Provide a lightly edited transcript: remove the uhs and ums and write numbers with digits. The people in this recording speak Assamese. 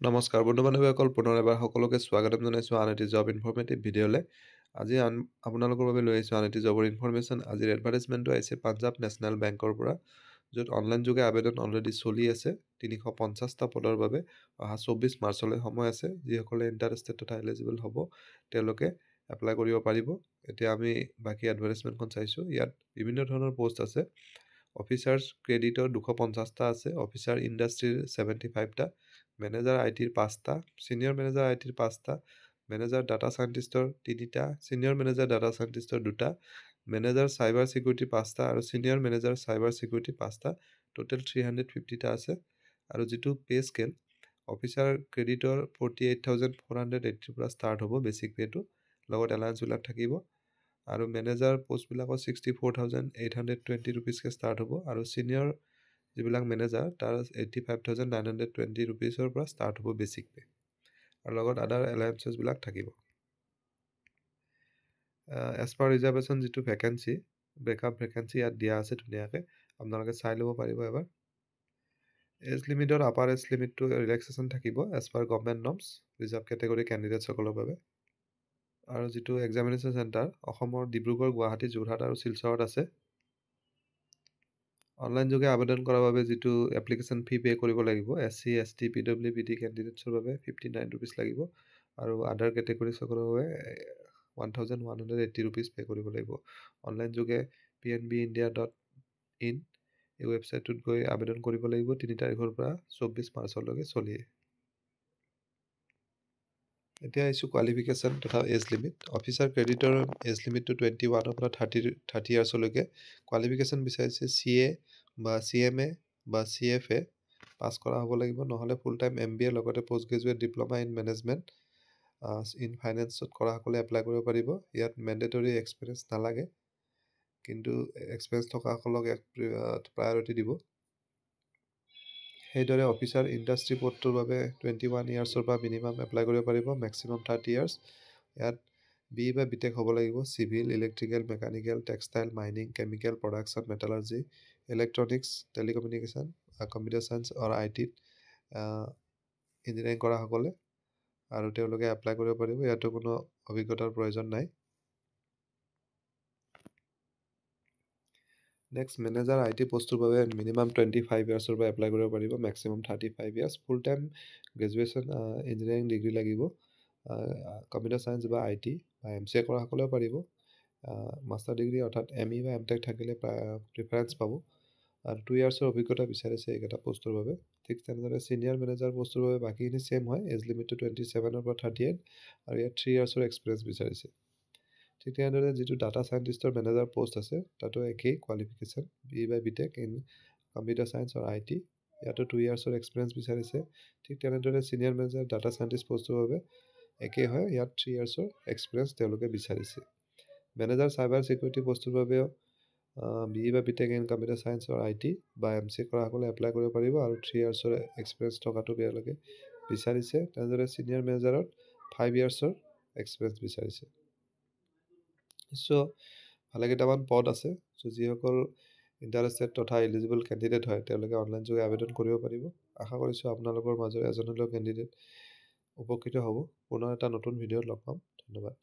নমস্কাৰ বন্ধু-বান্ধৱীসকল, পুনৰ এবাৰ সকলোকে স্বাগতম জনাইছোঁ আন এটি জব ইনফৰ্মেটিভ ভিডিঅ'লৈ। আজি আপোনালোকৰ বাবে লৈ আহিছোঁ আন এটি জবৰ ইনফৰমেশ্যন। আজিৰ এডভাৰটাইজমেণ্টটো আহিছে পাঞ্জাৱ নেশ্যনেল বেংকৰ পৰা, য'ত অনলাইন যোগে আবেদন অলৰেডি চলি আছে। 350টা পদৰ বাবে অহা 24 মাৰ্চলৈ সময় আছে। যিসকলে ইণ্টাৰেষ্টেড তথা এলিজিবল হ'ব তেওঁলোকে এপ্লাই কৰিব পাৰিব। এতিয়া আমি বাকী এডভাৰটাইজমেণ্টখন চাইছোঁ। ইয়াত বিভিন্ন ধৰণৰ পষ্ট আছে। অফিচাৰ্ছ ক্ৰেডিটৰ 250টা আছে, অফিচাৰ ইণ্ডাষ্ট্ৰীৰ 75টা, মেনেজাৰ IT-ৰ 5টা, ছিনিয়ৰ মেনেজাৰ IT-ৰ 5টা, মেনেজাৰ ডাটা চাইণ্টিষ্টৰ 3টা, ছিনিয়ৰ মেনেজাৰ ডাটা চাইণ্টিষ্টৰ 2টা, মেনেজাৰ চাইবাৰ ছিকিউৰিটি 5টা আৰু ছিনিয়ৰ মেনেজাৰ চাইবাৰ ছিকিউৰিটি 5টা। টোটেল 350টা আছে। আৰু যিটো পে স্কেল, অফিচাৰ ক্ৰেডিটৰ 48,480 পৰা ষ্টাৰ্ট হ'ব বেছিক পে'টো, লগত এলায়েন্সবিলাক থাকিব। আৰু মেনেজাৰ পষ্টবিলাকৰ 64,820 ৰুপিজকৈ ষ্টাৰ্ট হ'ব। আৰু ছিনিয়ৰ যিবিলাক মেনেজাৰ তাৰ 85,920 ৰুপিজৰ পৰা ষ্টাৰ্ট হ'ব বেছিক পে', আৰু লগত আদাৰ এলায়েন্সেছবিলাক থাকিব। এজ পাৰ ৰিজাৰ্ভেশ্যন যিটো ভেকেঞ্চি, ব্ৰেকআপ ভেকেঞ্চি ইয়াত দিয়া আছে ধুনীয়াকৈ, আপোনালোকে চাই ল'ব পাৰিব এবাৰ। এজ লিমিটৰ আপাৰ এজ লিমিটটো ৰিলেক্সেশ্যন থাকিব age per government norms reserve category কেণ্ডিডেটসকলৰ বাবে। আৰু যিটো এক্সামিনেশ্যন চেণ্টাৰ অসমৰ ডিব্ৰুগড়, গুৱাহাটী, যোৰহাট আৰু শিলচৰত আছে। অনলাইন যোগে আবেদন কৰাৰ বাবে যিটো এপ্লিকেশ্যন ফি পে' কৰিব লাগিব, SC, ST, PWBD কেণ্ডিডেটছৰ বাবে 59 ৰুপিজ লাগিব, আৰু আদাৰ কেটেগৰীসকলৰ বাবে 1,180 ৰুপিজ পে' কৰিব লাগিব। অনলাইন যোগে pnbindia.in এই ৱেবছাইটটোত গৈ আবেদন কৰিব লাগিব 3 তাৰিখৰ পৰা 24 মাৰ্চলৈকে চলিয়ে। এতিয়া আহিছোঁ কোৱালিফিকেশ্যন তথা এজ লিমিট। অফিচাৰ ক্ৰেডিটৰ এজ লিমিটটো 21 পৰা 30 ইয়াৰ্ছলৈকে। কোৱালিফিকেশ্যন বিচাৰিছে CA বা CMA বা CFA পাছ কৰা হ'ব লাগিব, নহ'লে ফুল টাইম MBA লগতে post graduate diploma in management in ফাইনেন্সত কৰাসকলে এপ্লাই কৰিব পাৰিব। ইয়াত মেণ্ডেটৰী এক্সপিৰিয়েঞ্চ নালাগে, কিন্তু এক্সপিৰিয়েঞ্চ থকাসকলক প্ৰায়ৰিটি দিব। সেইদৰে অফিচাৰ ইণ্ডাষ্ট্ৰী পদটোৰ বাবে 21 ইয়াৰ্ছৰ পৰা মিনিমাম এপ্লাই কৰিব পাৰিব, মেক্সিমাম 30 ইয়াৰ্ছ। ইয়াত BE বা BTech হ'ব লাগিব। Civil, electrical, mechanical, textile, mining, chemical, production, metallurgy, electronics, telecommunication, computer science আৰু IT-ত ইঞ্জিনিয়াৰিং কৰাসকলে, আৰু তেওঁলোকে এপ্লাই কৰিব পাৰিব। ইয়াতো কোনো অভিজ্ঞতাৰ প্ৰয়োজন নাই। নেক্সট, মেনেজাৰ IT পষ্টটোৰ বাবে মিনিমাম 25 ইয়াৰ্ছৰ পৰা এপ্লাই কৰিব পাৰিব, maximum 35 years. Full time graduation engineering degree লাগিব। কম্পিউটাৰ চায়েন্স বা IT বা MCA কৰাসকলেও পাৰিব। মাষ্টাৰ ডিগ্ৰী অৰ্থাৎ ME বা MTech থাকিলে প্ৰিফাৰেঞ্চ পাব। আৰু 2 ইয়াৰ্ছৰ অভিজ্ঞতা বিচাৰিছে এইকেইটা পষ্টৰ বাবে। ঠিক তেনেদৰে ছিনিয়ৰ মেনেজাৰ পষ্টৰ বাবে বাকীখিনি ছেম হয়। এজ লিমিটটো 27 পৰা 38, আৰু ইয়াত 3 ইয়াৰ্ছৰ এক্সপিৰিয়েঞ্চ বিচাৰিছে। ঠিক তেনেদৰে যিটো ডাটা চাইণ্টিষ্টৰ মেনেজাৰ পষ্ট আছে তাতো একেই কোৱালিফিকেশ্যন, BE বা BTech ইন কম্পিউটাৰ চায়েন্স আৰু IT। ইয়াতো 2 ইয়াৰ্ছৰ এক্সপিৰিয়েঞ্চ বিচাৰিছে। ঠিক তেনেদৰে ছিনিয়ৰ মেনেজাৰ ডাটা চাইণ্টিষ্ট পষ্টৰ বাবে একেই হয়, ইয়াত 3 ইয়াৰ্ছৰ এক্সপিৰিয়েঞ্চ তেওঁলোকে বিচাৰিছে। মেনেজাৰ চাইবাৰ ছিকিউৰিটি পষ্টৰ বাবেও BE বা BTech ইন কম্পিউটাৰ চায়েন্স আৰু IT বা MCA কৰাসকলে এপ্লাই কৰিব পাৰিব, আৰু 3 ইয়াৰ্ছৰ এক্সপিৰিয়েঞ্চ থকাটো তেওঁলোকে বিচাৰিছে। তেনেদৰে ছিনিয়ৰ মেনেজাৰত 5 ইয়াৰ্ছৰ এক্সপিৰিয়েঞ্চ বিচাৰিছে। ভালে কেইটামান পদ আছে। যিসকল ইণ্টাৰেষ্টেড তথা এলিজিবল কেণ্ডিডেট হয় তেওঁলোকে অনলাইন যোগে আবেদন কৰিব পাৰিব। আশা কৰিছোঁ আপোনালোকৰ মাজৰ এজন হ'লেও কেণ্ডিডেট উপকৃত হ'ব। পুনৰ এটা নতুন ভিডিঅ'ত লগ পাম। ধন্যবাদ।